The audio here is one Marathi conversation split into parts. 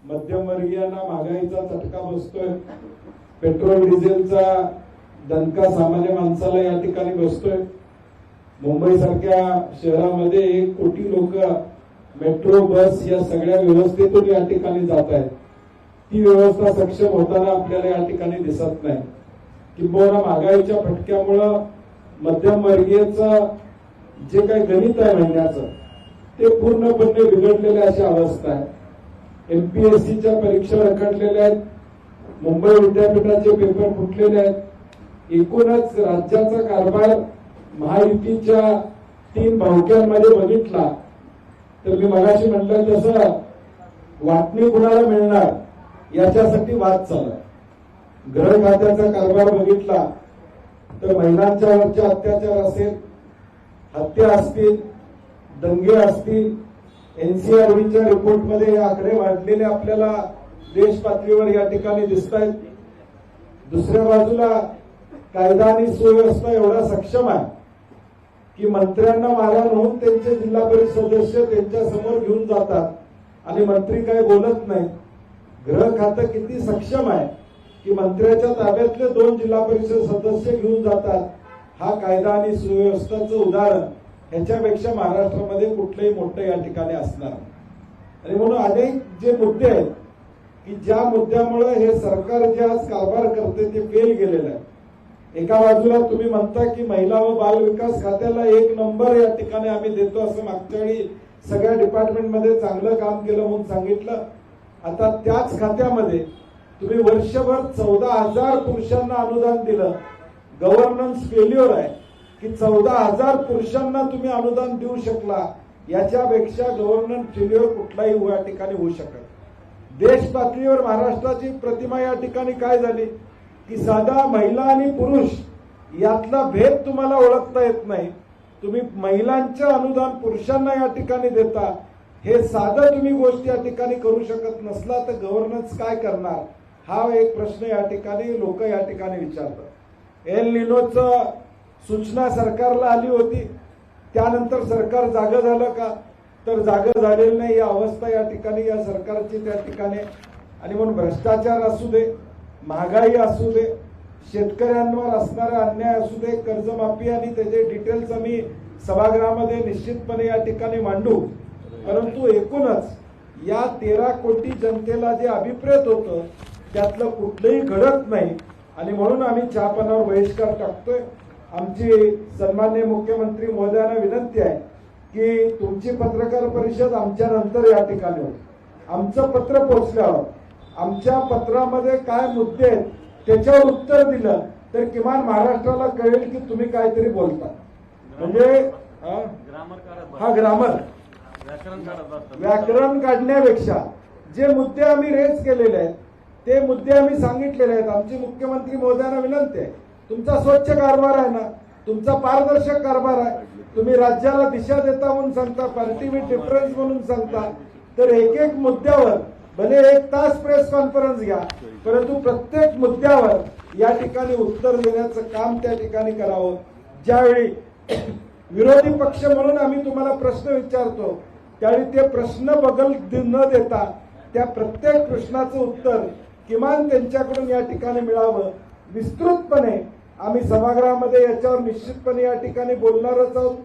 मध्यमवर्गीयांना महागाईचा चटका बसतोय, पेट्रोल डिझेलचा दणका सामान्य माणसाला या ठिकाणी बसतोय। मुंबई सारख्या शहरामध्ये 1 कोटी लोक मेट्रो बस या सगळ्या व्यवस्थेतून या ठिकाणी जात आहेत। ती व्यवस्था सक्षम होताना आपल्याला या ठिकाणी दिसत नाही। किंबहुना महागाईच्या फटक्यामुळं मध्यमवर्गीयचं जे काही गणित आहे महिन्याचं ते पूर्णपणे बिघडलेले अशी अवस्था आहे। एमपीएससीच्या परीक्षा रखडलेल्या आहेत, मुंबई विद्यापीठाचे पेपर फुटलेले आहेत। एकूणच राज्याचा कारभार महायुतीच्या 3 भावक्यांमध्ये बघितला तर मी मगाशी म्हटलं तसं वाटणी कुणाला मिळणार याच्यासाठी वाद चालू आहे। गृह खात्याचा कारभार बघितला तर महिलांच्या वरचे अत्याचार असेल, हत्या असतील, दंगे असतील, एनसीआरबीच्या रिपोर्टमध्ये हे आकडे वाढलेले आपल्याला देश पातळीवर या ठिकाणी दिसत आहेत। दुसऱ्या बाजूला कायदा आणि सुव्यवस्था एवढा सक्षम आहे की मंत्र्यांना मारहाण होऊन त्यांचे जिल्हा परिषद सदस्य त्यांच्या समोर घेऊन जातात आणि मंत्री काही बोलत नाही। गृह खातं किती सक्षम आहे की मंत्र्याच्या ताब्यातले 2 जिल्हा परिषद सदस्य घेऊन जातात। हा कायदा आणि सुव्यवस्थेचं उदाहरण ह्याच्यापेक्षा महाराष्ट्रामध्ये कुठलंही मोठं या ठिकाणी असणार। आणि म्हणून अनेक जे मुद्दे आहेत की ज्या मुद्द्यामुळे हे सरकार जे आज कारभार करते ते फेल गेलेलं आहे। एका बाजूला तुम्ही म्हणता की महिला व बाल विकास खात्याला 1 नंबर या ठिकाणी आम्ही देतो, असं मागच्या वेळी सगळ्या डिपार्टमेंटमध्ये चांगलं काम केलं म्हणून सांगितलं। आता त्याच खात्यामध्ये तुम्ही वर्षभर 14,000 पुरुषांना अनुदान दिलं। गव्हर्नन्स फेल्युअर आहे की 14,000 पुरुषांना तुम्ही अनुदान देऊ शकला, याच्यापेक्षा गव्हर्नन्स फेल्युअर कुठलाही या ठिकाणी होऊ शकत। देश पातळीवर महाराष्ट्राची प्रतिमा या ठिकाणी काय झाली की साधा महिला आणि पुरुष यातला भेद तुम्हाला ओळखता येत नाही। तुम्ही महिलांचं अनुदान पुरुषांना या ठिकाणी देता, हे साधं तुम्ही गोष्ट या ठिकाणी करू शकत नसला तर गव्हर्नन्स काय करणार, हा एक प्रश्न या ठिकाणी लोक या ठिकाणी विचारतात। एल निनोचं सूचना सरकारला आली होती, त्यानंतर सरकार जागं झालं का, तर जागं झालेलं नाही। या अवस्था या ठिकाणी या सरकारची त्या ठिकाणी। आणि म्हणून भ्रष्टाचार असू दे, महागाई असू दे, शेतकऱ्यांवर असणारा अन्याय असू दे, कर्जमाफी आणि त्याचे डिटेल्स आम्ही सभागृहामध्ये निश्चितपणे या ठिकाणी मांडू। परंतु एकूणच या 13 कोटी जनतेला जे अभिप्रेत होतं त्यातलं कुठलंही घडत नाही आणि म्हणून आम्ही चहापानावर बहिष्कार टाकतोय। आमची सन्माननीय मुख्यमंत्री महोदयांना विनंती आहे की तुमची पत्रकार परिषद आमच्या नंतर या ठिकाणी होईल। आमचं पत्र पोहोचल्यावर आमच्या पत्रामध्ये काय मुद्दे आहेत त्याच्यावर उत्तर दिलं तर किमान महाराष्ट्राला कळेल की तुम्ही काहीतरी बोलता। म्हणजे हा ग्रामर व्याकरण काढण्यापेक्षा जे मुद्दे आम्ही रेज केलेले आहेत ते मुद्दे आम्ही सांगितलेले आहेत। आमची मुख्यमंत्री महोदयांना विनंती आहे, तुमचा स्वच्छ कारभार आहे ना, तुमचा पारदर्शक कारभार आहे, तुम्ही राज्याला दिशा देता म्हणून सांगता, पार्टी विथ डिफरन्स म्हणून सांगता, तर एक मुद्द्यावर भले 1 तास प्रेस कॉन्फरन्स घ्या, परंतु प्रत्येक मुद्द्यावर या ठिकाणी उत्तर देण्याचं काम त्या ठिकाणी करावं। ज्यावेळी विरोधी पक्ष म्हणून आम्ही तुम्हाला प्रश्न विचारतो त्यावेळी ते प्रश्न बगल न देता त्या प्रत्येक प्रश्नाचं उत्तर किमान त्यांच्याकडून या ठिकाणी मिळावं। विस्तृतपणे आम्ही सभागृहामध्ये याच्यावर निश्चितपणे या ठिकाणी बोलणारच आहोत।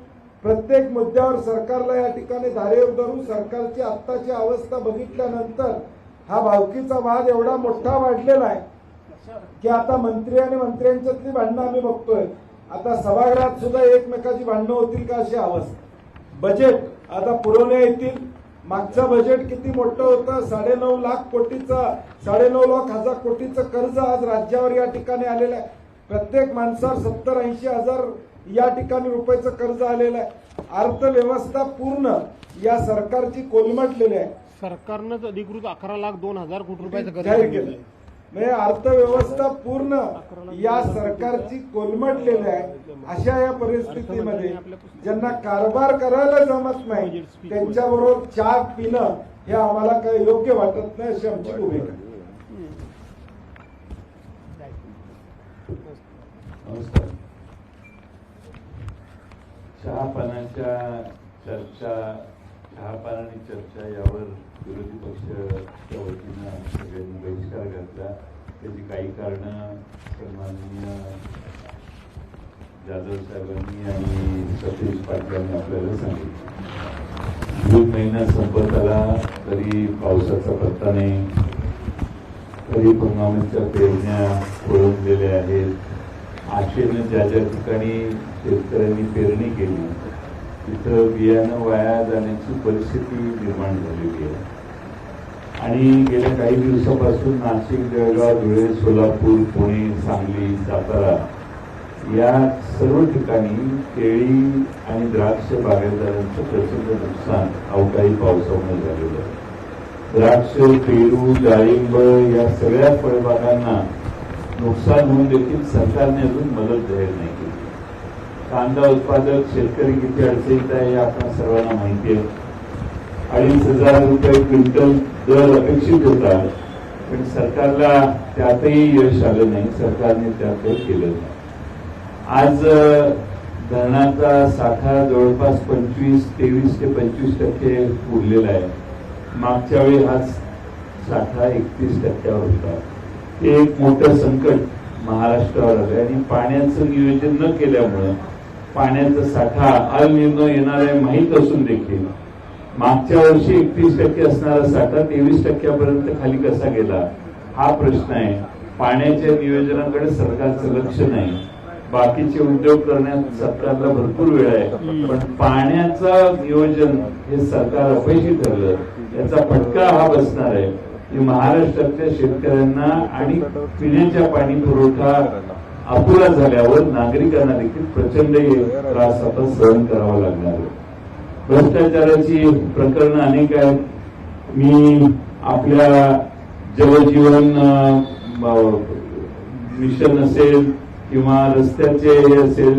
प्रत्येक मुद्द्यावर सरकारला या ठिकाणी धारेवर धरून सरकारची आत्ताची अवस्था बघितल्यानंतर हा भावकीचा वाद एवढा मोठा वाढलेला आहे की आता मंत्री आणि मंत्र्यांच्यातली भांडणं आम्ही बघतोय। आता सभागृहात सुद्धा एकमेकाची भांडणं होतील का अशी अवस्था। बजेट आता पुरवण्या येतील। मागचं बजेट किती मोठं होतं, 9.5 लाख कोटीचं, 9.5 लाख हजार कोटीचं कर्ज आज राज्यावर या ठिकाणी आलेलं आहे। प्रत्येक माणसावर 70-80 हजार या ठिकाणी रुपयाचं कर्ज आलेलं आहे। अर्थव्यवस्था पूर्ण या सरकारची कोलमडलेली आहे। सरकारनंच अधिकृत 11,02,000 कोटी रुपयाचं कर्ज जाहीर केलं। म्हणजे अर्थव्यवस्था पूर्ण या सरकारची कोलमडलेली आहे। अशा या परिस्थितीमध्ये ज्यांना कारभार करायला जमत नाही त्यांच्याबरोबर चहा पिणं हे आम्हाला काही योग्य वाटत नाही, अशी आमची भूमिका आहे। नमस्कार। चहापानाच्या चर्चा, चहापान आणि चर्चा यावर विरोधी पक्षाच्या वतीने घातला. त्याची काही कारणं सन्माननीय जाधव साहेबांनी आणि सतीश पाटलांनी आपल्याला सांगितलं. जून महिना संपत आला तरी पावसाचा पत्ता नाही. खरीप हंगामाच्या पेरण्या खोळंबलेल्या आहेत. आशेनं ज्या ज्या ठिकाणी शेतकऱ्यांनी पेरणी केली तिथं बियाणं वाया जाण्याची परिस्थिती निर्माण झालेली आहे. आणि गेल्या काही दिवसापासून नाशिक, जळगाव, धुळे, सोलापूर, पुणे, सांगली, सातारा या सर्व ठिकाणी केळी आणि द्राक्ष बागायतदारांचं प्रचंड नुकसान अवकाळी पावसामुळे झालेलं आहे. द्राक्ष, पेरू, डाळिंब या सगळ्या फळबागांना नुकसान होऊन देखील सरकारने अजून मदत जाहीर नाही केली. कांदा उत्पादक शेतकरी किती अडचणीत आहे हे आपण सर्वांना माहिती आहे. 2,500 रुपये क्विंटल दर अपेक्षित होता, पण सरकारला त्यातही यश आलं नाही. सरकारने त्यात केलं नाही. आज धरणाचा साठा जवळपास 23 ते 25% उरलेला आहे. मागच्या वेळी हा साठा 31% होता. हे एक मोठं संकट महाराष्ट्रावर आलं आणि पाण्याचं नियोजन न केल्यामुळं पाण्याचा साठा अनिर्णय येणार आहे माहीत असून देखील मागच्या वर्षी 31% असणारा साठा 23% खाली कसा गेला हा प्रश्न आहे. पाण्याच्या नियोजनाकडे सरकारचं लक्ष नाही. बाकीचे उद्योग करण्यात सरकारला भरपूर वेळ आहे, पण पाण्याचं नियोजन हे सरकार अपयशी ठरलं. याचा फटका हा बसणार आहे की महाराष्ट्रातल्या शेतकऱ्यांना आणि पिण्याच्या पाणी पुरवठा अपुरा झाल्यावर नागरिकांना देखील प्रचंड त्रास आता सहन करावा लागणार आहे. भ्रष्टाचाराची प्रकरणं अनेक आहेत. मी आपल्या जलजीवन मिशन असेल किंवा रस्त्याचे हे असेल,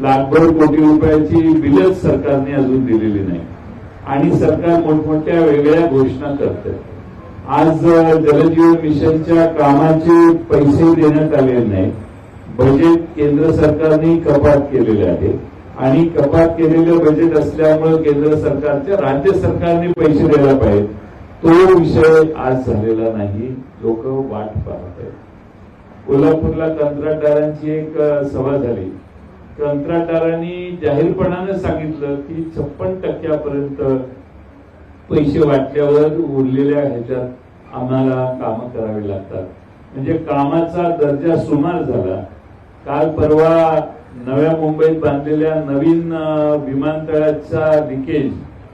लाखभर कोटी रुपयाची बिलच सरकारने अजून दिलेली नाही आणि सरकार मोठमोठ्या वेगळ्या घोषणा करते. आज जलजीवन मिशनच्या कामाचे पैसे देण्यात आलेले नाही. बजेट केंद्र सरकारने कपात केलेले आहे आणि कपात केलेलं बजेट असल्यामुळे केंद्र सरकारच्या राज्य सरकारने पैसे द्यायला पाहिजे. तो विषय आज झालेला नाही. लोक वाट पाहत आहेत. कोल्हापूरला कंत्राटदारांची एक सभा झाली. कंत्राटदारांनी जाहीरपणानं सांगितलं की 56% पैसे वाटल्यावर उरलेल्या ह्याच्यात आम्हाला कामं करावी लागतात. म्हणजे कामाचा दर्जा सुमार झाला. काल परवा नव्या मुंबईत बांधलेल्या नवीन विमानतळाचा लिकेज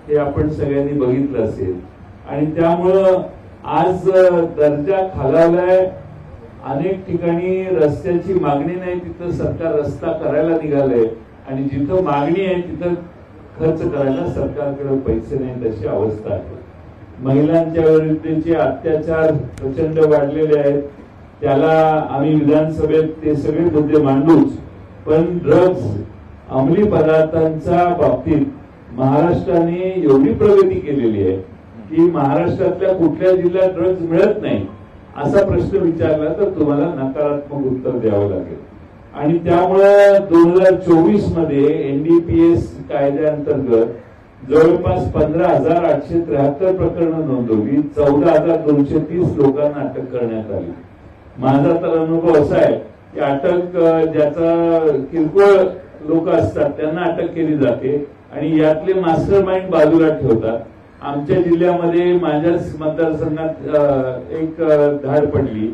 हे आपण सगळ्यांनी बघितलं असेल आणि त्यामुळं आज दर्जा खालावलाय. अनेक ठिकाणी रस्त्याची मागणी नाही तिथं सरकार रस्ता करायला निघालंय आणि जिथं मागणी आहे तिथं खर्च करायला सरकारकडे पैसे नाही, तशी अवस्था आहे. महिलांच्या विरुद्धचे अत्याचार प्रचंड वाढलेले आहेत. त्याला आम्ही विधानसभेत ते सगळे मुद्दे मांडूच, पण ड्रग्ज अंमली पदार्थांच्या बाबतीत महाराष्ट्राने एवढी प्रगती केलेली आहे की महाराष्ट्रातल्या कुठल्या जिल्ह्यात ड्रग्ज मिळत नाही असा प्रश्न विचारला तर तुम्हाला नकारात्मक उत्तर द्यावं लागेल. आणि त्यामुळे 2024 मध्ये एनडीपीएस कायद्याअंतर्गत जवळपास 15,873 प्रकरणं नोंदवली. 14,230 लोकांना अटक करण्यात आली. माझा तर अनुभव असा आहे की अटक ज्याचा किरकोळ लोक असतात त्यांना अटक केली जाते आणि यातले मास्टर माइंड बाजूला ठेवतात. आमच्या जिल्ह्यामध्ये माझ्याच मतदारसंघात एक धाड पडली.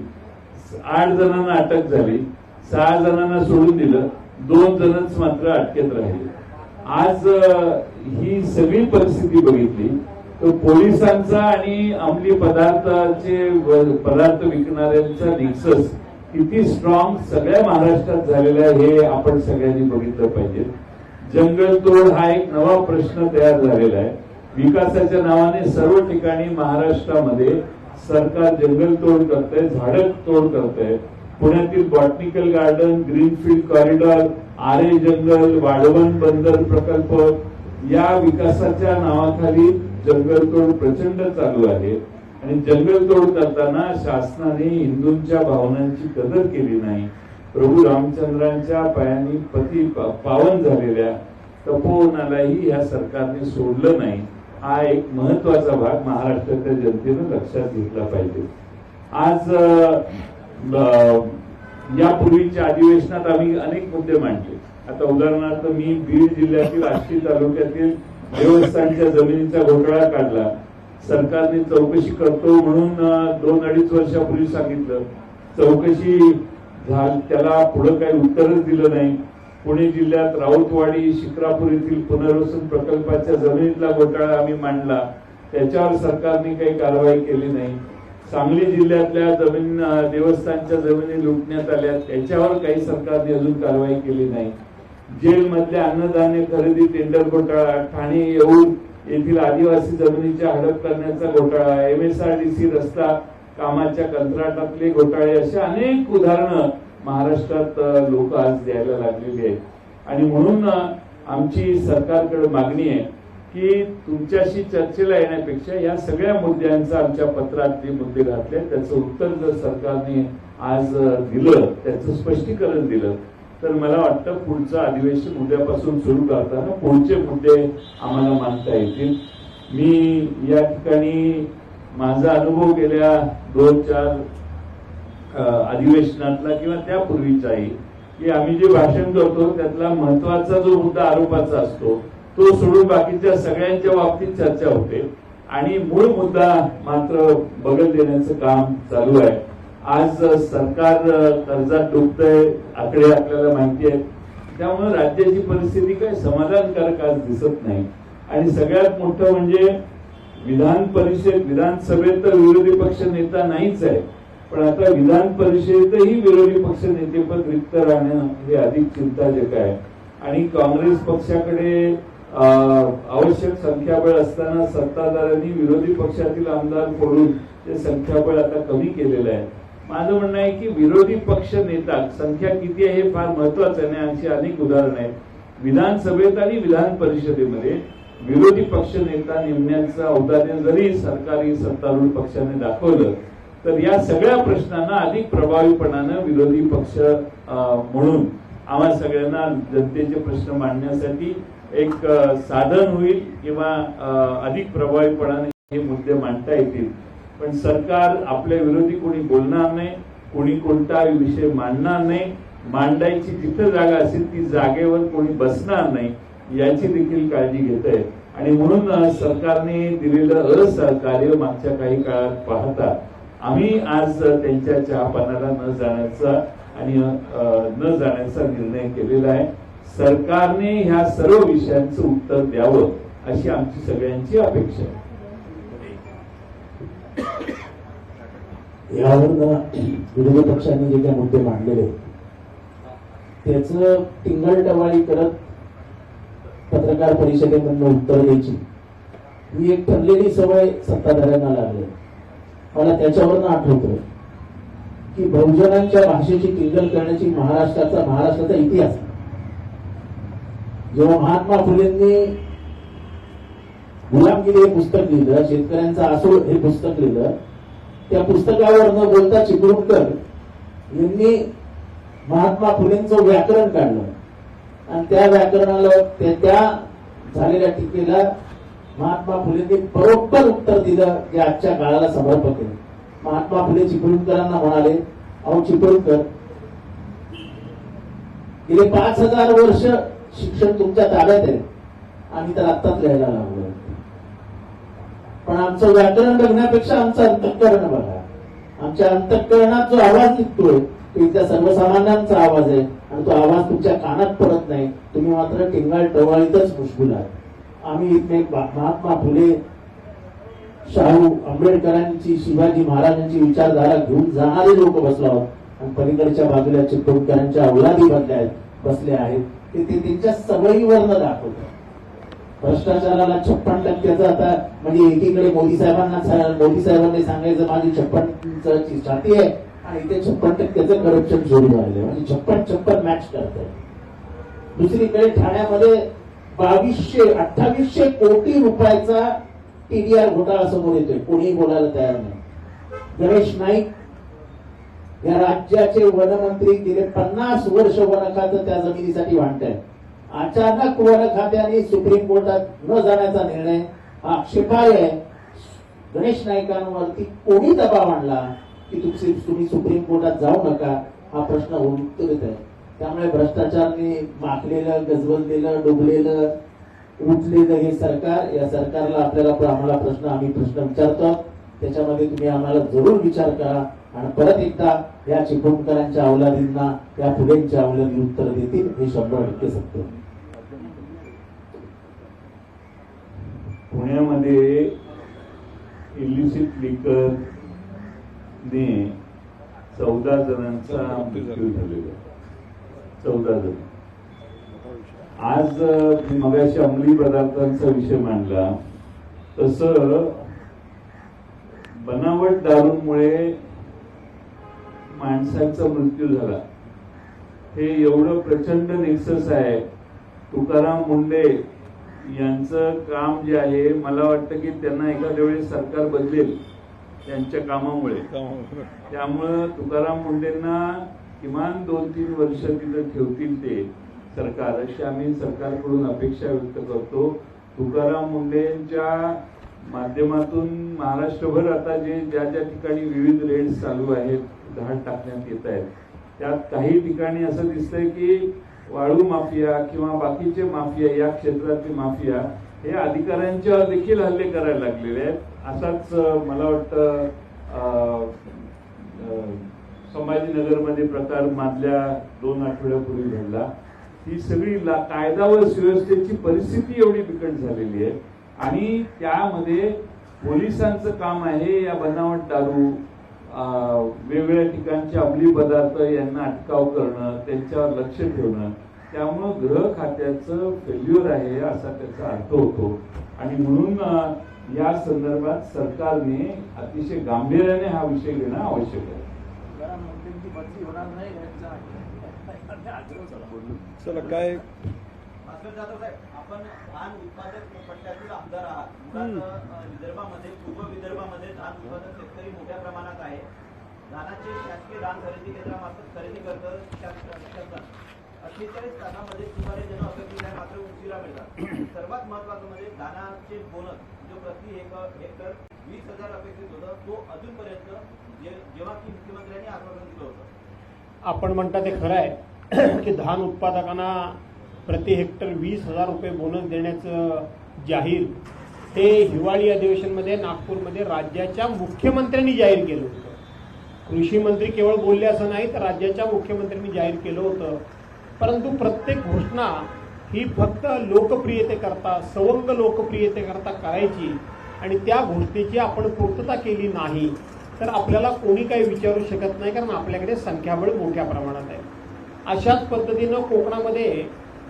8 जणांना अटक झाली. 6 जणांना सोडून दिलं. 2 जणच मात्र अटकेत राहिले. आज ही सगळी परिस्थिती बघितली तर पोलिसांचा आणि अंमली पदार्थ विकणाऱ्यांचा निक्सस किती स्ट्रॉंग सगळ्या महाराष्ट्रात झालेला आहे हे आपण सगळ्यांनी बघितलं पाहिजे. जंगलतोड हा एक नवा प्रश्न तयार झालेला आहे. विकासाच्या नावाने सर्व ठिकाणी महाराष्ट्रामध्ये सरकार जंगलतोड करतंय, झाडं तोड करतंय. पुण्यातील बॉटनिकल गार्डन, ग्रीनफील्ड कॉरिडॉर, आरे जंगल, वाढवण बंदर प्रकल्प या विकासाच्या नावाखाली जंगलतोड प्रचंड चालू आहे. आणि जंगलतोड करताना शासनाने हिंदूंच्या भावनांची कदर केली नाही. प्रभू रामचंद्रांच्या पायांनी पावन झालेल्या तपोवनालाही या सरकारने सोडलं नाही. हा एक महत्वाचा भाग महाराष्ट्राच्या जनतेनं लक्षात घेतला पाहिजे. आज यापूर्वीच्या अधिवेशनात आम्ही अनेक मुद्दे मांडले. आता उदाहरणार्थ मी बीड जिल्ह्यातील आष्टी तालुक्यातील देवस्थानच्या जमिनीचा घोटाळा काढला. सरकारने चौकशी करतो म्हणून 2-2.5 वर्षापूर्वी सांगितलं. चौकशी त्याला पुढे काही उत्तरच दिलं नाही. पुणे जिल्ह्यात राऊतवाडी शिक्रापूर येथील पुनर्वसन प्रकल्पाच्या जमिनीतला घोटाळा आम्ही मांडला, त्याच्यावर सरकारने काही कारवाई केली नाही. सांगली जिल्ह्यातल्या देवस्थानच्या जमिनी लुटण्यात आल्या, त्याच्यावर काही सरकारने अजून कारवाई केली नाही. जेलमधल्या अन्नधान्य खरेदी टेंडर घोटाळा, ठाणे येऊर येथील आदिवासी जमिनीच्या हडप करण्याचा घोटाळा, MSRDC रस्ता कामाच्या कंत्राटातले घोटाळे, अशा अनेक उदाहरणं महाराष्ट्रात लोक आज द्यायला लागलेली आहेत. आणि म्हणून आमची सरकारकडे मागणी आहे की तुमच्याशी चर्चेला येण्यापेक्षा या सगळ्या मुद्द्यांचा आमच्या पत्रात जे मुद्दे घातले त्याचं उत्तर जर सरकारने आज दिलं, त्याचं स्पष्टीकरण दिलं, तर मला वाटतं पुढचं अधिवेशन उद्यापासून सुरू करताना पुढचे मुद्दे आम्हाला मांडता येतील. मी या ठिकाणी माझा अनुभव गेल्या 2-4 अधिवेशनातला किंवा त्यापूर्वीचाही, की आम्ही जे भाषण करतो त्यातला महत्वाचा जो मुद्दा आरोपाचा असतो तो सोडून बाकीच्या सगळ्यांच्या बाबतीत चर्चा होते आणि मूळ मुद्दा मात्र बगल देण्याचं काम चालू आहे. आज सरकार कर्जात डुबतंय, आकडे आपल्याला माहिती आहेत. त्यामुळे राज्याची परिस्थिती काही समाधानकारक आज दिसत नाही. आणि सगळ्यात मोठं म्हणजे विधानसभेत तर विरोधी पक्ष नेता नाहीच आहे, पण आता विधान परिषदेतही विरोधी पक्ष नेतेपद रिक्त राहणं हे अधिक चिंताजनक आहे. आणि काँग्रेस पक्षाकडे आवश्यक संख्याबळ असताना सत्ताधाऱ्यांनी विरोधी पक्षातील आमदार फोडून ते संख्याबळ आता कमी केलेलं आहे. माझं म्हणणं आहे की विरोधी पक्ष नेता संख्या किती आहे हे फार महत्वाचं आहे. अशी अनेक उदाहरणं आहेत. विधानसभेत आणि विधान परिषदेमध्ये विरोधी पक्ष नेता नेमण्याचं औदार्य जरी सरकारी सत्तारूढ पक्षाने दाखवलं तर या सगळ्या प्रश्नांना अधिक प्रभावीपणानं विरोधी पक्ष म्हणून आम्हा सगळ्यांना जनतेचे प्रश्न मांडण्यासाठी एक साधन होईल किंवा अधिक प्रभावीपणाने हे मुद्दे मांडता येतील. पण सरकार आपल्या विरोधी कोणी बोलणार नाही, कोणी कोणता विषय मांडणार नाही, मांडायची जिथं जागा असेल ती जागेवर कोणी बसणार नाही याची देखील काळजी घेत आहे. आणि म्हणून सरकारने दिलेलं असहकार्य मागच्या काही काळात पाहता आम्ही आज त्यांच्या चहापानाला न जाण्याचा निर्णय केलेला आहे. सरकारने ह्या सर्व विषयांचं उत्तर द्यावं अशी आमची सगळ्यांची अपेक्षा आहे. यावर विरोधी पक्षांनी जे काही मुद्दे मांडलेले त्याचं टिंगलटवाळी करत पत्रकार परिषदेमधून उत्तर द्यायची ही एक ठरलेली सवय सत्ताधाऱ्यांना लागली. मला त्याच्यावरनं आठवतं की बहुजनांच्या भाषेची टिंगल करण्याची महाराष्ट्राचा इतिहास. जेव्हा महात्मा फुलेंनी गुलामगिरी हे पुस्तक लिहिलं, शेतकऱ्यांचा आसूड हे पुस्तक लिहिलं, त्या पुस्तकावर न बोलता चिपळूणकर यांनी महात्मा फुलेंचं व्याकरण काढलं आणि त्या व्याकरणाला त्या झालेल्या टीकेला महात्मा फुलेंनी बरोबर उत्तर दिलं जे आजच्या काळाला समर्पक आहे. महात्मा फुले चिपळूणकरांना म्हणाले, अहो चिपळूणकर, गेले 5000 वर्ष शिक्षण तुमच्या ताब्यात आहे, आम्ही तर आत्ताच लिहायला लागलो, पण आमचं व्याकरण बघण्यापेक्षा आमचं अंतःकरण बघा. आमच्या अंतःकरणात जो आवाज निघतोय तो इथल्या सर्वसामान्यांचा आवाज आहे आणि तो आवाज तुमच्या कानात पडत नाही. तुम्ही मात्र टिंगाळ टवाळीतच मुश्किल आहे. आम्ही इथे महात्मा फुले, शाहू आंबेडकरांची, शिवाजी महाराजांची विचारधारा घेऊन जाणारे लोक बसलो आहोत आणि पलीकडच्या बाजूला चिपळूणकरांच्या अवलादी बसले आहेत. ते त्यांच्या सवयीवरनं दाखवतात. भ्रष्टाचाराला 56% आता म्हणजे एकीकडे मोदी साहेबांनी सांगायचं माझी 56% छाती आहे आणि इथे 56% करप्शन सुरू झाले, म्हणजे 56 मॅच करतात. दुसरीकडे ठाण्यामध्ये 2800 कोटी रुपयाचा TDR घोटाळा समोर येतोय, कोणीही बोलायला तयार नाही. गणेश नाईक या राज्याचे वनमंत्री गेले 50 वर्ष वन खातं त्या जमिनीसाठी भांडतायत. अचानक वन खात्याने सुप्रीम कोर्टात न जाण्याचा निर्णय हा आक्षेपार्ह आहे. गणेश नाईकांवरती कोणी दबाव आणला की तुम्ही सुप्रीम कोर्टात जाऊ नका, हा प्रश्न उत्तरित आहे. त्यामुळे भ्रष्टाचाराने माखलेलं, गजबजलेलं, डुबलेलं, उठलेलं हे सरकार, या सरकारला आम्हाला प्रश्न विचारतो. त्याच्यामध्ये तुम्ही आम्हाला जरूर विचार करा आणि परत एकदा या चिपळूणकरांच्या अवलादींना, या फुलेंच्या अवलादी उत्तर देतील, हे 100% सत्य. पुण्यामध्ये इलिसिट लिकर ने 14 जणांचा मृत्यू झालेला. 14 जण. आज मी मगाशी अंमली पदार्थांचा विषय मांडला तसं बनावट दारूमुळे माणसांचा मृत्यू झाला. हे एवढं प्रचंड निकसस आहे. तुकाराम मुंडे यांचं काम जे आहे, मला वाटतं की त्यांना एखाद्या वेळेस सरकार बदलेल त्यांच्या कामामुळे. त्यामुळं तुकाराम मुंडेंना किमान 2-3 वर्ष तिथं ठेवतील ते सरकार, अशी आम्ही सरकारकडून अपेक्षा व्यक्त करतो. तुकाराम मुंडेंच्या माध्यमातून महाराष्ट्रभर आता ज्या ठिकाणी विविध रेड्स चालू आहेत, धाड टाकण्यात येत आहेत, त्यात काही ठिकाणी असं दिसतंय की वाळू माफिया किंवा बाकीचे माफिया, या क्षेत्रातले माफिया हे अधिकाऱ्यांच्यावर देखील हल्ले करायला लागलेले आहेत. असाच मला वाटतं संभाजीनगरमध्ये प्रकार मागल्या 2 आठवड्यापूर्वी घडला. ही सगळी कायदा व सुव्यवस्थेची परिस्थिती एवढी बिकट झालेली आहे आणि त्यामध्ये पोलिसांचं काम आहे या बनावट दारू, वेगवेगळ्या ठिकाणचे अंमली पदार्थ यांना अटकाव करणं, त्यांच्यावर लक्ष ठेवणं. त्यामुळं गृह खात्याचं फेल्युअर आहे असा त्याचा अर्थ होतो आणि म्हणून या संदर्भात सरकारने अतिशय गांभीर्याने हा विषय घेणं आवश्यक आहे. चला काय आपण धान उत्पादक पट्ट्यातील आमदार आहात. विदर्भामध्ये, पूर्व विदर्भामध्ये धान उत्पादक शेतकरी मोठ्या प्रमाणात आहे. धानाचे शासकीय धान खरेदी केंद्रामार्फत खरेदी करतं शासन. 48 तासामध्ये सुमारे जण अपेक्षित आहे, मात्र उशिरा मिळतात. सर्वात महत्वाचं म्हणजे धानाचे बोनस जो प्रति हेक्टर 20,000 अपेक्षित होतं, तो अजूनपर्यंत जेव्हा की मुख्यमंत्र्यांनी आश्वासन दिलं होतं. आपण म्हणता ते खरं आहे की धान उत्पादकांना प्रति हेक्टर 20,000 रुपये बोनस देण्याचं जाहीर हे हिवाळी अधिवेशनमध्ये नागपूरमध्ये राज्याच्या मुख्यमंत्र्यांनी जाहीर केलं होतं. कृषी मंत्री केवळ बोलले असं नाही, तर राज्याच्या मुख्यमंत्र्यांनी जाहीर केलं होतं. परंतु प्रत्येक घोषणा ही फक्त लोकप्रियतेकरता, सवंग लोकप्रियतेकरता करायची आणि त्या घोषणेची आपण पूर्तता केली नाही तर आपल्याला कोणी काही विचारू शकत नाही, कारण आपल्याकडे संख्याबळ मोठ्या प्रमाणात आहे. अशाच पद्धतीनं कोकणामध्ये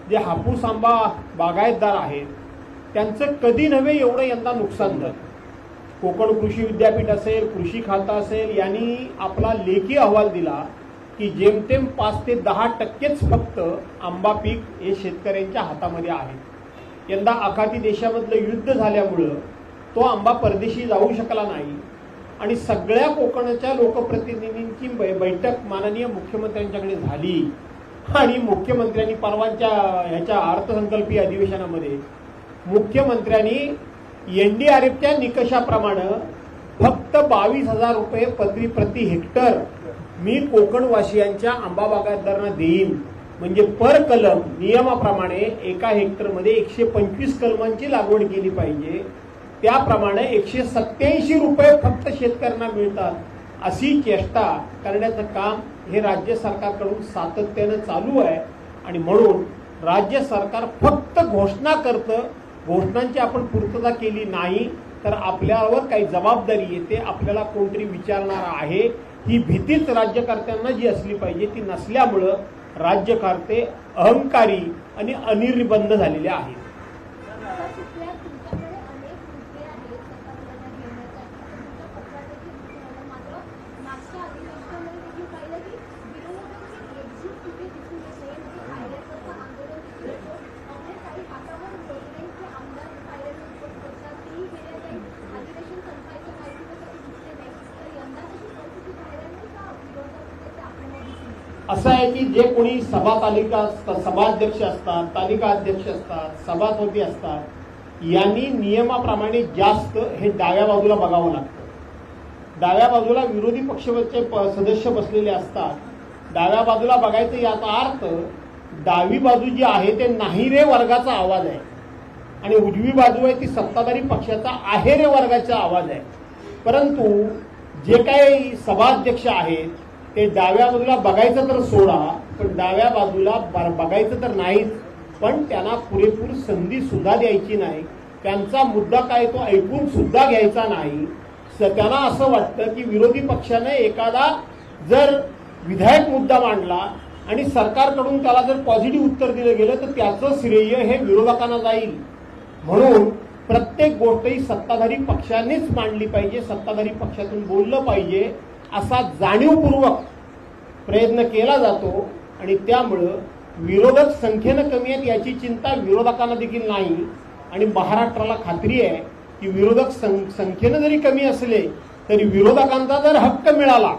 जे हापूस आंबा बागायतदार आहेत त्यांचं कधी नव्हे एवढं यंदा नुकसान झालं. कोकण कृषी विद्यापीठ असेल, कृषी खातं असेल, यांनी आपला लेखी अहवाल दिला की जेमतेम 5 ते 10% फक्त आंबा पीक हे शेतकऱ्यांच्या हातामध्ये आहे. यंदा आखाती देशामधलं युद्ध झाल्यामुळं तो आंबा परदेशी जाऊ शकला नाही आणि सगळ्या कोकणाच्या लोकप्रतिनिधींची बैठक माननीय मुख्यमंत्र्यांच्याकडे झाली आणि मुख्यमंत्र्यांनी परवाच्या ह्याच्या अर्थसंकल्पीय अधिवेशनामध्ये मुख्यमंत्र्यांनी NDRFच्या निकषाप्रमाणे फक्त 22,000 रुपये प्रति हेक्टर मी कोकणवासियांच्या आंबा बागायतदारांना देईन. म्हणजे पर कलम नियमाप्रमाणे एका हेक्टरमध्ये 125 कलमांची लागवड केली पाहिजे. त्याप्रमाणे 187 रुपये फक्त शेतकऱ्यांना मिळतात. अशी चेष्टा करण्याचं काम हे राज्य सरकारकडून सातत्यानं चालू आहे आणि म्हणून राज्य सरकार फक्त घोषणा करतं. घोषणांची आपण पूर्तता केली नाही तर आपल्यावर काही जबाबदारी येते, आपल्याला कोणतरी विचारणार आहे. ही भीतीच राज्यकर्त्यांना जी असली पाहिजे ती नसल्यामुळं राज्यकर्ते अहंकारी आणि अनिर्बंध झालेले आहेत. असं आहे की जे कोणी सभाध्यक्ष असतात, तालिका अध्यक्ष असतात, सभापती असतात, यांनी नियमाप्रमाणे जास्त हे डाव्या बाजूला बघावं लागतं. डाव्या बाजूला विरोधी पक्षाचे सदस्य बसलेले असतात. डाव्या बाजूला बघायचं याचा अर्थ डावी बाजू जी आहे ते नाही रे वर्गाचा आवाज आहे आणि उजवी बाजू आहे ती सत्ताधारी पक्षाचा आहे रे वर्गाचा आवाज आहे. परंतु जे काही सभाध्यक्ष आहेत ते डाव्या बाजूला बघायचं तर सोडा, पण डाव्या बाजूला बघायचं तर नाहीच, पण त्यांना पुरेपूर संधी सुद्धा द्यायची नाही. त्यांचा मुद्दा काय तो ऐकून सुद्धा घ्यायचा नाही. त्यांना असं वाटतं की विरोधी पक्षाने एखादा जर विधायक मुद्दा मांडला आणि सरकारकडून त्याला जर पॉझिटिव्ह उत्तर दिलं गेलं तर त्याचं श्रेय हे विरोधकांना जाईल. म्हणून प्रत्येक गोष्ट ही सत्ताधारी पक्षानेच मांडली पाहिजे, सत्ताधारी पक्षातून बोललं पाहिजे असा जाणीवपूर्वक प्रयत्न केला जातो. आणि त्यामुळं विरोधक संख्येनं कमी आहेत याची चिंता विरोधकांना देखील नाही. आणि महाराष्ट्राला खात्री आहे की विरोधक संख्येनं जरी कमी असले तरी विरोधकांचा जर हक्क मिळाला,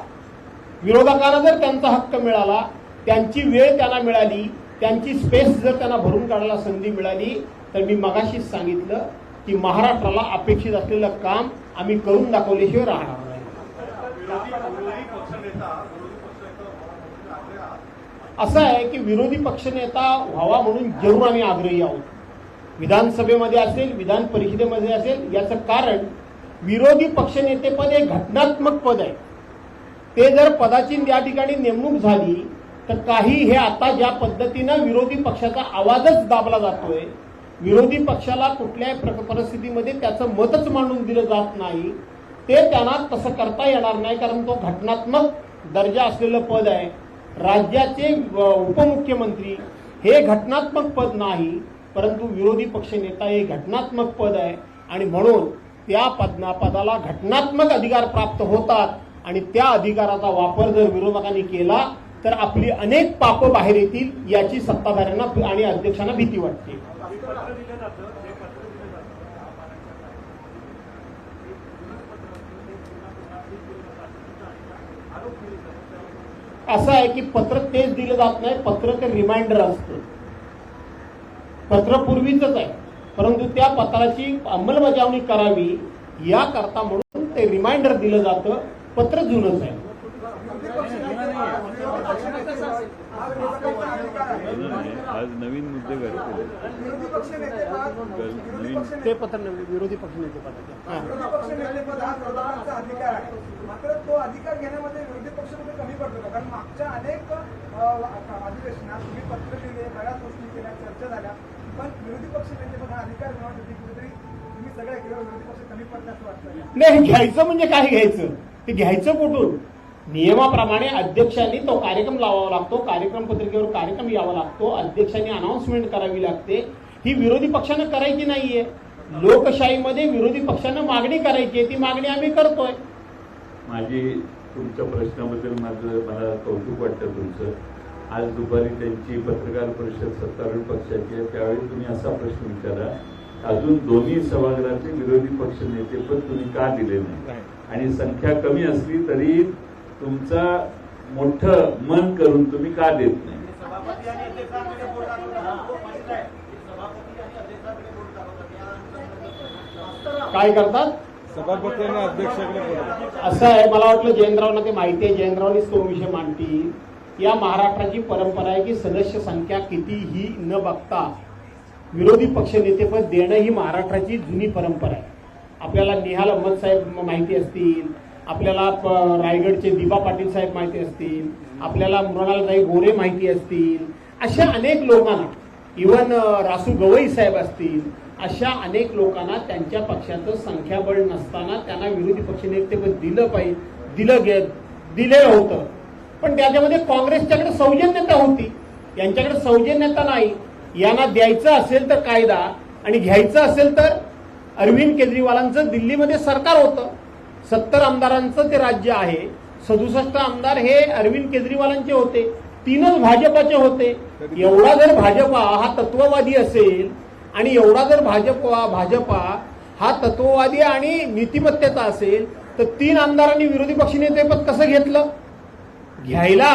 विरोधकांना जर त्यांचा हक्क मिळाला, त्यांची वेळ त्यांना मिळाली, त्यांची स्पेस जर त्यांना भरून काढायला संधी मिळाली, तर मी मगाशीच सांगितलं की महाराष्ट्राला अपेक्षित असलेलं काम आम्ही करून दाखवल्याशिवाय राहणार नाही. असं आहे की विरोधी पक्षनेता व्हावा म्हणून जरूर आम्ही आग्रही आहोत. विधानसभेमध्ये असेल, विधान परिषदेमध्ये असेल. याचं कारण विरोधी पक्षनेतेपद हे घटनात्मक पद आहे. ते जर पदाची या ठिकाणी नेमणूक झाली तर काही हे आता ज्या पद्धतीनं विरोधी पक्षाचा आवाजच दाबला जातोय, विरोधी पक्षाला कुठल्याही परिस्थितीमध्ये त्याचं मतच मांडून दिलं जात नाही, ते त्यांना तसं करता येणार नाही. कारण तो घटनात्मक दर्जा असलेलं पद आहे. राज्याचे उपमुख्यमंत्री हे घटनात्मक पद नाही, परंतु विरोधी पक्षनेता हे घटनात्मक पद आहे. आणि म्हणून त्या पदाला घटनात्मक अधिकार प्राप्त होतात आणि त्या अधिकाराचा वापर जर विरोधकांनी केला तर आपली अनेक पापं बाहेर येतील याची सत्ताधाऱ्यांना आणि अध्यक्षांना भीती वाटते. असं आहे की पत्र तेच दिलं जात नाही, पत्र ते रिमाइंडर असतं. पत्र पूर्वीच आहे, परंतु त्या पत्राची अंमलबजावणी करावी याकरता म्हणून ते रिमाइंडर दिलं जातं. पत्र जुनच आहे. आज नवीन मुद्दे ते पत्र विरोधी पक्षनेते मात्र तो अधिकार घेण्यामध्ये विरोधी पक्ष कमी पडतो का? कारण मागच्या अनेक अधिवेशनात तुम्ही पत्र लिहिले, बऱ्याच गोष्टी केल्या, चर्चा झाल्या, पण विरोधी पक्ष नेतेपद हा अधिकार घेण्यासाठी कुठेतरी तुम्ही सगळ्या केलं विरोधी पक्ष कमी पडतं असं वाटतं. नाही, घ्यायचं म्हणजे काय घ्यायचं, ते घ्यायचं कुठून? नियमाप्रमाणे अध्यक्षांनी तो कार्यक्रम लावावा लागतो, कार्यक्रम पत्रिकेवर कार्यक्रम यावा लागतो, अध्यक्षांनी अनाउन्समेंट करावी लागते. ही विरोधी पक्षानं करायची नाहीये. लोकशाहीमध्ये विरोधी पक्षानं मागणी करायची आहे, ती मागणी आम्ही करतोय. माझी तुमच्या प्रश्नाबद्दल मला कौतुक वाटतं तुमचं. आज दुपारी त्यांची पत्रकार परिषद सत्तारूढ पक्षाची आहे, त्यावेळी तुम्ही असा प्रश्न विचारा, अजून दोन्ही सभागृहाचे विरोधी पक्ष नेतेपद तुम्ही का दिले नाही? आणि संख्या कमी असली तरी तुमचा मोठं मन करून तुम्ही का देत नाही? काय करतात? सभापती अध्यक्षाकडे असं आहे, मला वाटलं जयंतरावना ते माहिती आहे, जयंतरावनीच तो विषय मांडतील. या महाराष्ट्राची परंपरा आहे की सदस्य संख्या कितीही न बघता विरोधी पक्ष नेतेपद देणं ही महाराष्ट्राची जुनी परंपरा आहे. आपल्याला निहाल अहमद साहेब माहिती असतील, आपल्याला रायगडचे दिबा पाटील साहेब माहिती असतील, आपल्याला मृणालताई गोरे माहिती असतील, अशा अनेक लोकांना, इव्हन रासू गवई साहेब असतील, अशा अनेक लोकांना त्यांच्या पक्षाचं संख्याबळ नसताना त्यांना विरोधी पक्षनेतेपद दिलेलं होतं. पण त्याच्यामध्ये काँग्रेसच्याकडे सौजन्यता होती, यांच्याकडे सौजन्यता नाही. यांना द्यायचं असेल तर कायदा आणि घ्यायचं असेल तर अरविंद केजरीवालांचं दिल्लीमध्ये सरकार होतं. 70 आमदारांचं ते राज्य आहे. 67 आमदार हे अरविंद केजरीवालांचे होते, 3च भाजपाचे होते. एवढा जर भाजपा हा तत्ववादी असेल आणि एवढा जर भाजपा हा तत्ववादी आणि नीतिमत्तेचा असेल तर 3 आमदारांनी विरोधी पक्षनेतेपद कसं घेतलं? घ्यायला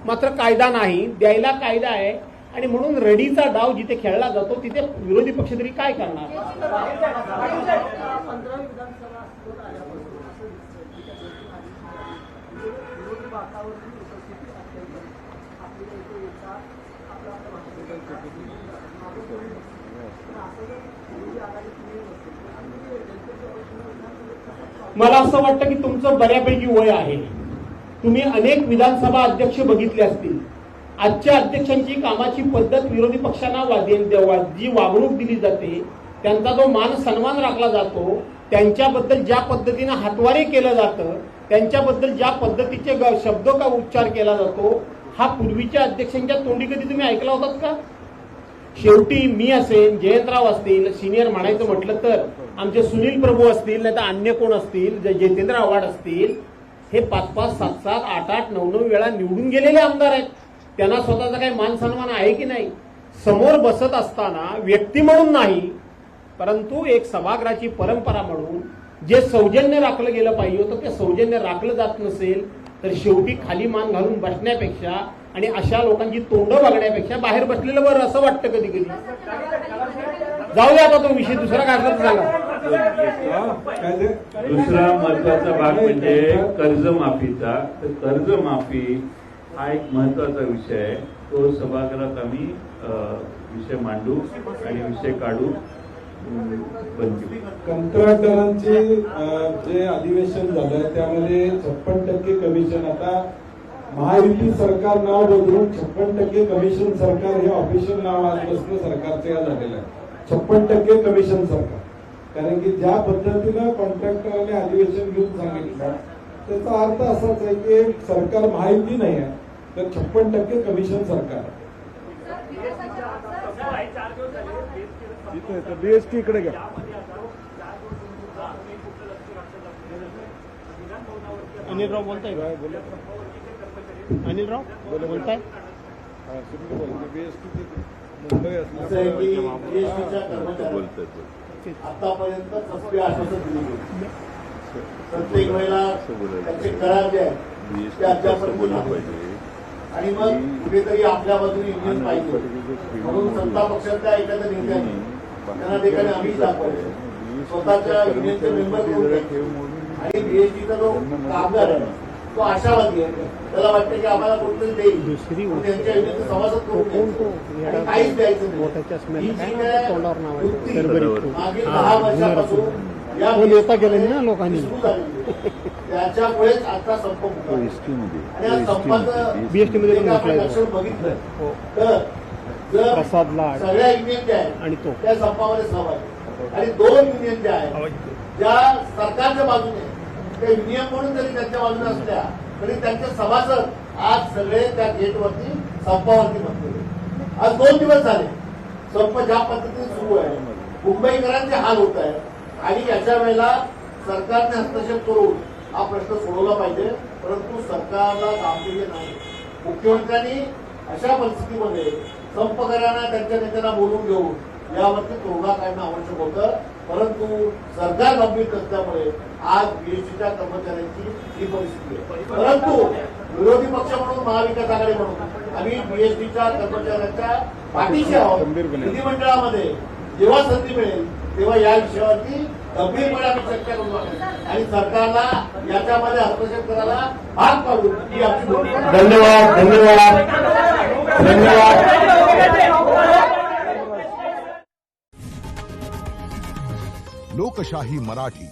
मात्र कायदा नाही, द्यायला कायदा आहे. आणि म्हणून रडीचा डाव जिथे खेळला जातो तिथे विरोधी पक्ष तरी काय करणार? वातावरण उपस्थिती असल्याने आपल्याला इथे येता आपलं आपलं भाषण मागं कोणी नसतं. पण असं जर विरोधी आघाडी तुम्ही नसेल तर तुम्ही जनतेच्या प्रश्न मला असं वाटतं की तुमचं बऱ्यापैकी वय आहे. तुम्ही अनेक विधानसभा अध्यक्ष बघितले असतील. आजच्या अध्यक्षांची कामाची पद्धत विरोधी पक्षांना जी वागणूक दिली जाते, त्यांचा जो मान सन्मान राखला जातो, त्यांच्याबद्दल ज्या पद्धतीनं हातवारे केलं जातं, त्यांच्याबद्दल ज्या पद्धतीचे शब्द का उच्चार केला जातो, हा पूर्वीच्या अध्यक्षांच्या तोंडी कधी तुम्ही ऐकला होतात का? शेवटी मी असेल, जयंतराव असतील, सिनियर म्हणायचं म्हटलं तर आमचे सुनील प्रभू असतील, नाही तर अन्य कोण असतील, जितेंद्र आव्हाड असतील, हे 5-5, 7-7, 8-8, 9-9 वेळा निवडून गेलेले आमदार आहेत. त्यांना स्वतःचा काही मान सन्मान आहे की नाही? समोर बसत असताना व्यक्ती म्हणून नाही, परंतु एक सभागृहाची परंपरा म्हणून जे सौजन्य राखलं गेलं पाहिजे होतं ते सौजन्य राखलं जात नसेल तर शेवटी खाली मान घालून बसण्यापेक्षा आणि अशा लोकांची तोंडं बघण्यापेक्षा बाहेर बसलेलं बरं असं वाटतं कधी कधी. जाऊ द्या आता तो विषय दुसरा काय असला तर सांगा. दुसरा महत्वाचा भाग म्हणजे कर्जमाफीचा. तर कर्जमाफी हा एक महत्वाचा विषय आहे. तो सभागृहात आम्ही विषय मांडू आणि विषय काढू. कंत्राटदारांचे जे अधिवेशन झालं त्यामध्ये 56% कमिशन. आता महायुती सरकार नाव बदलून 56% कमिशन सरकार हे ऑफिशियल नाव आजपासून सरकारचं या झालेलं आहे. 56% कमिशन सरकार. कारण की ज्या पद्धतीनं कॉन्ट्रॅक्टरने अधिवेशन घेऊन सांगितलं त्याचा अर्थ असाच आहे की सरकार महायुती नाही आहे तर 56% कमिशन सरकार. बीएसटी इकडे घ्या. अनिलराव बोलताय का? अनिलराव बोलताय? असं आहे की बीएसटीच्या कर्मचाऱ्यांना आतापर्यंत 30 आश्वासन दिली गेली. प्रत्येक वेळेला त्यांचे करार जे आहेत ते अद्यापर्यंत नाही. आणि मग कुठेतरी आपल्या बाजूने युनियन पाहिजे म्हणून सत्ता पक्षाच्या एखाद्या नेत्याने त्यांना ठिकाणी आम्ही दाखवले स्वतःच्या युनियनचे मेंबर करून घ्यायचे. आणि बीएसटीचा जो कामगार आहे तो आशावादी आहे. त्याला वाटतं की आम्हाला कोणतरी देईल, त्यांच्या युनियनचा सभासद करून घ्यायचं आणि काहीच द्यायचं नाही. ही जी काय वृत्ती मागील 10 वर्षापासून या लोकांनी सुरू झालेली त्याच्यामुळेच आता संप आणि या संपाचं BST मध्ये पण आपण लक्षण बघितलं तर जर सगळ्या युनियन ज्या आहेत आणि तो त्या संपामध्ये सहभागी आणि 2 युनियन ज्या आहेत ज्या सरकारच्या बाजूने त्या युनियन म्हणून जरी त्यांच्या बाजूने असल्या तरी त्यांचे सभासद आज सगळे त्या गेटवरती संपावरती बसलेले. आज 2 दिवस झाले संप ज्या पद्धतीने सुरू आहे. मुंबईकरांचे हाल होत आहे आणि याच्या वेळेला सरकारने हस्तक्षेप करून हा प्रश्न सोडवला पाहिजे. परंतु सरकारला गांभीर्य नाही. मुख्यमंत्र्यांनी अशा परिस्थितीमध्ये संपकऱ्यांना त्यांच्या नेत्यांना बोलून घेऊन यावरती तोडगा काढणं आवश्यक होतं. परंतु सरकार गंभीर नसल्यामुळे आज बीएसटीच्या कर्मचाऱ्यांची ही परिस्थिती आहे. परंतु विरोधी पक्ष म्हणून महाविकास आघाडी म्हणून आम्ही बीएसटीच्या कर्मचाऱ्यांच्या पाठीशी आहोत. विधिमंडळामध्ये जेव्हा संधी मिळेल तेव्हा या विषयावरती गंभीरपणे आम्ही चर्चा करू आणि सरकारला याच्यामध्ये हस्तक्षेप करायला भाग पाडू ही आमची भूमिका. धन्यवाद धन्यवाद धन्यवाद. लोकशाही मराठी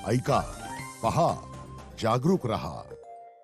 ऐका, पहा, जागरूक रहा.